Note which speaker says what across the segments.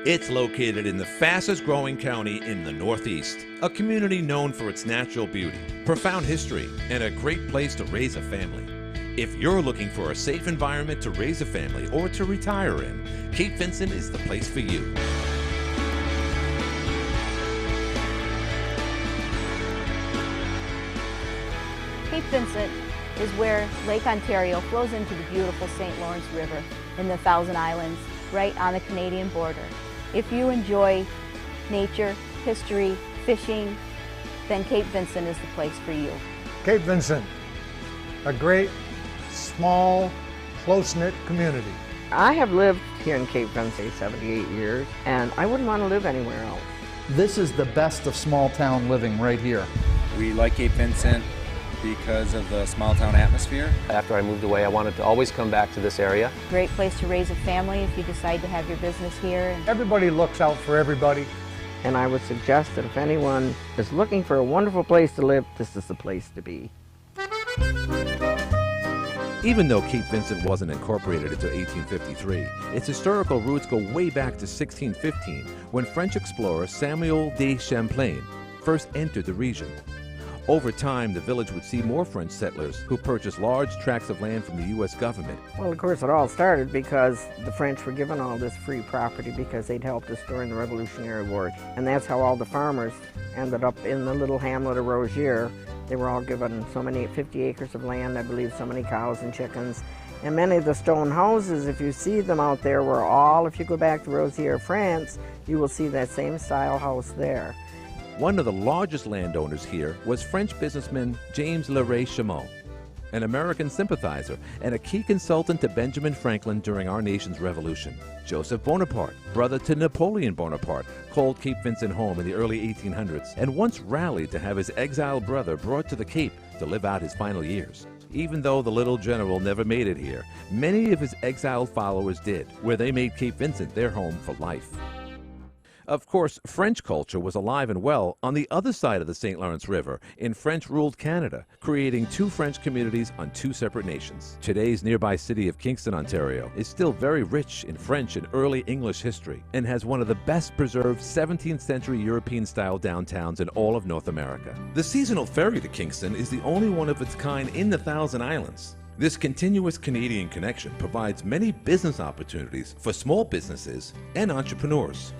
Speaker 1: It's located in the fastest growing county in the Northeast, a community known for its natural beauty, profound history, and a great place to raise a family. If you're looking for a safe environment to raise a family or to retire in, Cape Vincent is the place for you.
Speaker 2: Cape Vincent is where Lake Ontario flows into the beautiful St. Lawrence River in the Thousand Islands, right on the Canadian border. If you enjoy nature, history, fishing, then Cape Vincent is the place for you.
Speaker 3: Cape Vincent, a great, small, close-knit community.
Speaker 4: I have lived here in Cape Vincent 78 years, and I wouldn't want to live anywhere else.
Speaker 5: This is the best of small town living right here.
Speaker 6: We like Cape Vincent because of the small town atmosphere.
Speaker 7: After I moved away, I wanted to always come back to this area.
Speaker 2: Great place to raise a family if you decide to have your business here.
Speaker 3: Everybody looks out for everybody.
Speaker 4: And I would suggest that if anyone is looking for a wonderful place to live, this is the place to be.
Speaker 1: Even though Cape Vincent wasn't incorporated until 1853, its historical roots go way back to 1615, when French explorer Samuel de Champlain first entered the region. Over time, the village would see more French settlers who purchased large tracts of land from the U.S. government.
Speaker 4: Well, of course, it all started because the French were given all this free property because they'd helped us during the Revolutionary War. And that's how all the farmers ended up in the little hamlet of Rosiere. They were all given so many, 50 acres of land, I believe, so many cows and chickens. And many of the stone houses, if you see them out there, were all, if you go back to Rosiere, France, you will see that same style house there.
Speaker 1: One of the largest landowners here was French businessman James Leray Chaumont, an American sympathizer and a key consultant to Benjamin Franklin during our nation's revolution. Joseph Bonaparte, brother to Napoleon Bonaparte, called Cape Vincent home in the early 1800s and once rallied to have his exiled brother brought to the Cape to live out his final years. Even though the little general never made it here, many of his exiled followers did, where they made Cape Vincent their home for life. Of course, French culture was alive and well on the other side of the St. Lawrence River in French-ruled Canada, creating two French communities on two separate nations. Today's nearby city of Kingston, Ontario, is still very rich in French and early English history and has one of the best preserved 17th century European-style downtowns in all of North America. The seasonal ferry to Kingston is the only one of its kind in the Thousand Islands. This continuous Canadian connection provides many business opportunities for small businesses and entrepreneurs.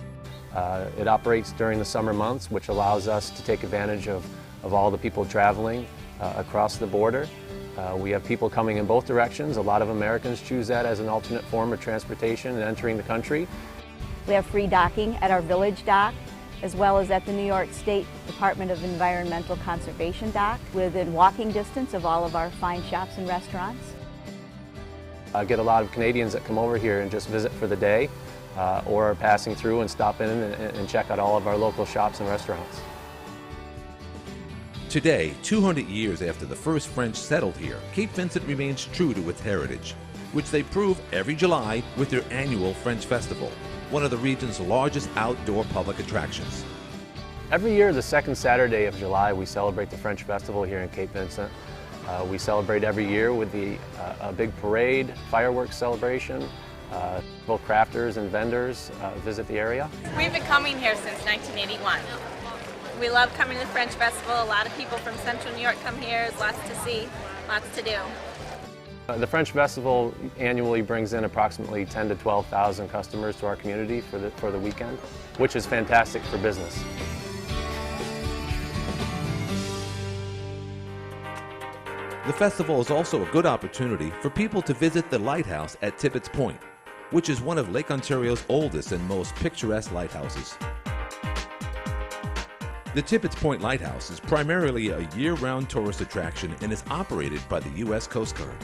Speaker 7: It operates during the summer months, which allows us to take advantage of all the people traveling across the border. We have people coming in both directions. A lot of Americans choose that as an alternate form of transportation and entering the country.
Speaker 2: We have free docking at our village dock, as well as at the New York State Department of Environmental Conservation dock, within walking distance of all of our fine shops and restaurants.
Speaker 7: I get a lot of Canadians that come over here and just visit for the day. Or passing through and stop in and check out all of our local shops and restaurants.
Speaker 1: Today, 200 years after the first French settled here, Cape Vincent remains true to its heritage, which they prove every July with their annual French Festival, one of the region's largest outdoor public attractions.
Speaker 7: Every year, the second Saturday of July, we celebrate the French Festival here in Cape Vincent. We celebrate every year with a big parade, fireworks celebration. Both crafters and vendors visit the area.
Speaker 8: We've been coming here since 1981. We love coming to the French Festival. A lot of people from Central New York come here. There's lots to see, lots to do.
Speaker 7: The French Festival annually brings in approximately 10,000 to 12,000 customers to our community for the weekend, which is fantastic for business.
Speaker 1: The festival is also a good opportunity for people to visit the lighthouse at TIBBETTS Point, which is one of Lake Ontario's oldest and most picturesque lighthouses. The TIBBETTS Point Lighthouse is primarily a year-round tourist attraction and is operated by the U.S. Coast Guard.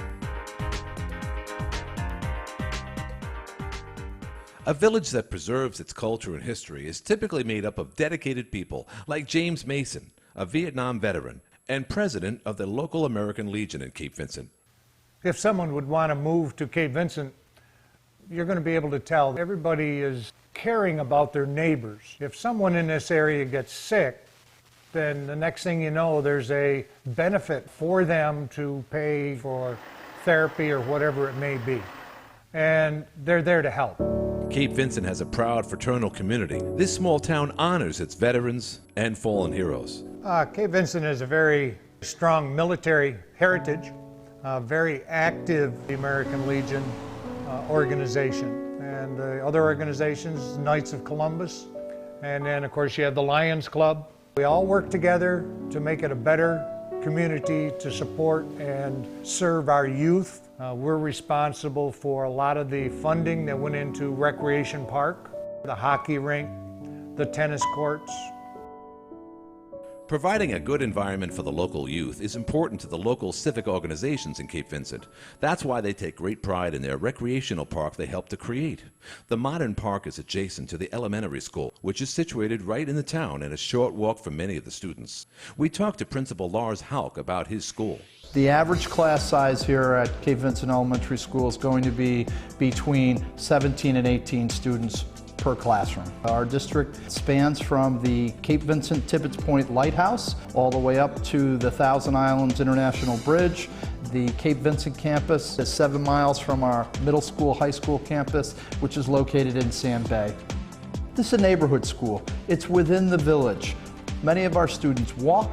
Speaker 1: A village that preserves its culture and history is typically made up of dedicated people like James Mason, a Vietnam veteran and president of the local American Legion in Cape Vincent.
Speaker 3: If someone would want to move to Cape Vincent, you're going to be able to tell everybody is caring about their neighbors. If someone in this area gets sick, then the next thing you know, there's a benefit for them to pay for therapy or whatever it may be. and they're there to help.
Speaker 1: Cape Vincent has a proud fraternal community. This small town honors its veterans and fallen heroes.
Speaker 3: Cape Vincent has a very strong military heritage, very active American Legion organization, and the other organizations, Knights of Columbus, and then of course you have the Lions Club. We all work together to make it a better community to support and serve our youth. We're responsible for a lot of the funding that went into Recreation Park, the hockey rink, the tennis courts.
Speaker 1: Providing a good environment for the local youth is important to the local civic organizations in Cape Vincent. That's why they take great pride in their recreational park they help to create. The modern park is adjacent to the elementary school, which is situated right in the town and a short walk for many of the students. We talked to Principal Lars Hauck about his school.
Speaker 5: The average class size here at Cape Vincent Elementary School is going to be between 17 and 18 students per classroom. Our district spans from the Cape Vincent Tibbetts Point Lighthouse all the way up to the Thousand Islands International Bridge. The Cape Vincent campus is 7 miles from our middle school, high school campus, which is located in Sand Bay. This is a neighborhood school. It's within the village. Many of our students walk.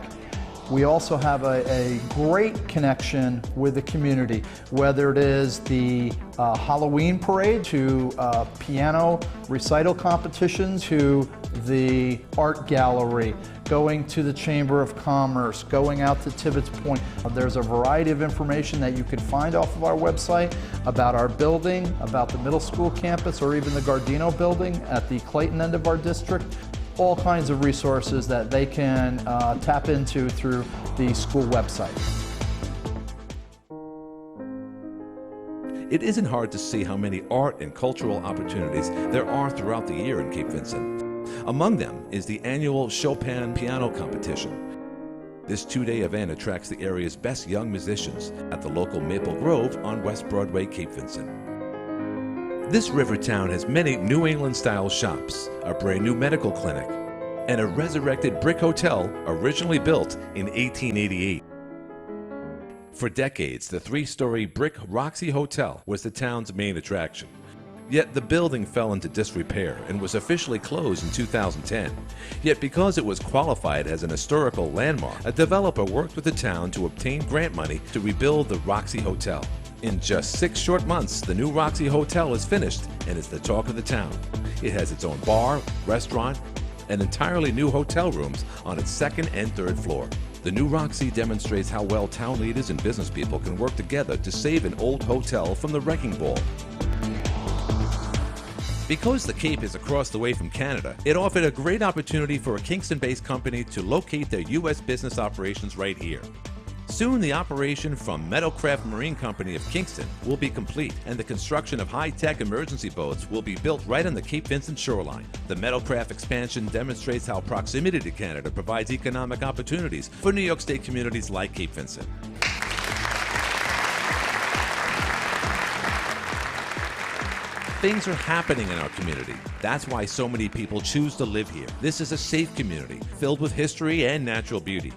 Speaker 5: We also have a great connection with the community, whether it is the Halloween parade, to piano recital competitions, to the art gallery, going to the Chamber of Commerce, going out to Tibbetts Point. There's a variety of information that you can find off of our website about our building, about the middle school campus, or even the Gardino building at the Clayton end of our district. All kinds of resources that they can tap into through the school website.
Speaker 1: It isn't hard to see how many art and cultural opportunities there are throughout the year in Cape Vincent. Among them is the annual Chopin piano competition. This 2-day event attracts the area's best young musicians at the local Maple Grove on West Broadway, Cape Vincent. This river town has many New England-style shops, a brand new medical clinic, and a resurrected brick hotel originally built in 1888. For decades, the 3-story brick Roxy Hotel was the town's main attraction. Yet the building fell into disrepair and was officially closed in 2010. Yet because it was qualified as an historical landmark, a developer worked with the town to obtain grant money to rebuild the Roxy Hotel. In just 6 short months, the new Roxy Hotel is finished and is the talk of the town. It has its own bar, restaurant, and entirely new hotel rooms on its 2nd and 3rd floor. The new Roxy demonstrates how well town leaders and business people can work together to save an old hotel from the wrecking ball. Because the Cape is across the way from Canada, it offered a great opportunity for a Kingston-based company to locate their U.S. business operations right here. Soon the operation from Meadowcraft Marine Company of Kingston will be complete, and the construction of high-tech emergency boats will be built right on the Cape Vincent shoreline. The Meadowcraft expansion demonstrates how proximity to Canada provides economic opportunities for New York State communities like Cape Vincent. Things are happening in our community. That's why so many people choose to live here. This is a safe community, filled with history and natural beauty.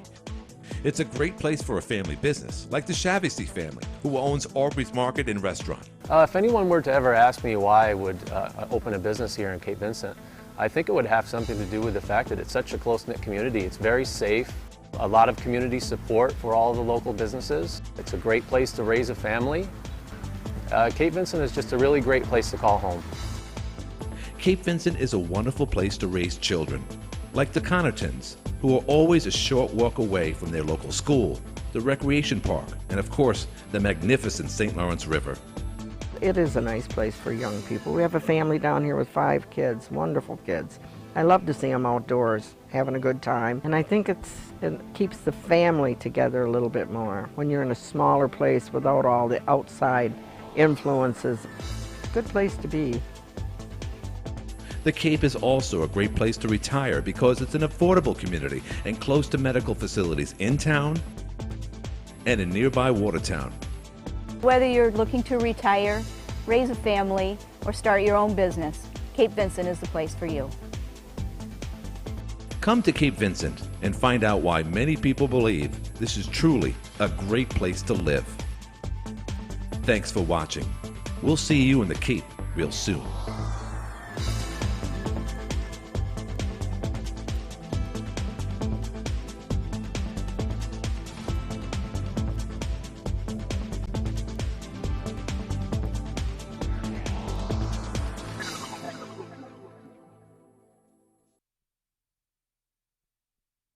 Speaker 1: It's a great place for a family business, like the Shavisi family, who owns Aubrey's Market and Restaurant.
Speaker 7: If anyone were to ever ask me why I would open a business here in Cape Vincent, I think it would have something to do with the fact that it's such a close-knit community. It's very safe, a lot of community support for all the local businesses. It's a great place to raise a family. Cape Vincent is just a really great place to call home.
Speaker 1: Cape Vincent is a wonderful place to raise children, like the Connertons, who are always a short walk away from their local school, the recreation park, and of course, the magnificent St. Lawrence River.
Speaker 4: It is a nice place for young people. We have a family down here with 5 kids, wonderful kids. I love to see them outdoors, having a good time. And I think it keeps the family together a little bit more. When you're in a smaller place without all the outside influences, good place to be.
Speaker 1: The Cape is also a great place to retire because it's an affordable community and close to medical facilities in town and in nearby Watertown.
Speaker 2: Whether you're looking to retire, raise a family, or start your own business, Cape Vincent is the place for you.
Speaker 1: Come to Cape Vincent and find out why many people believe this is truly a great place to live. Thanks for watching. We'll see you in the Cape real soon.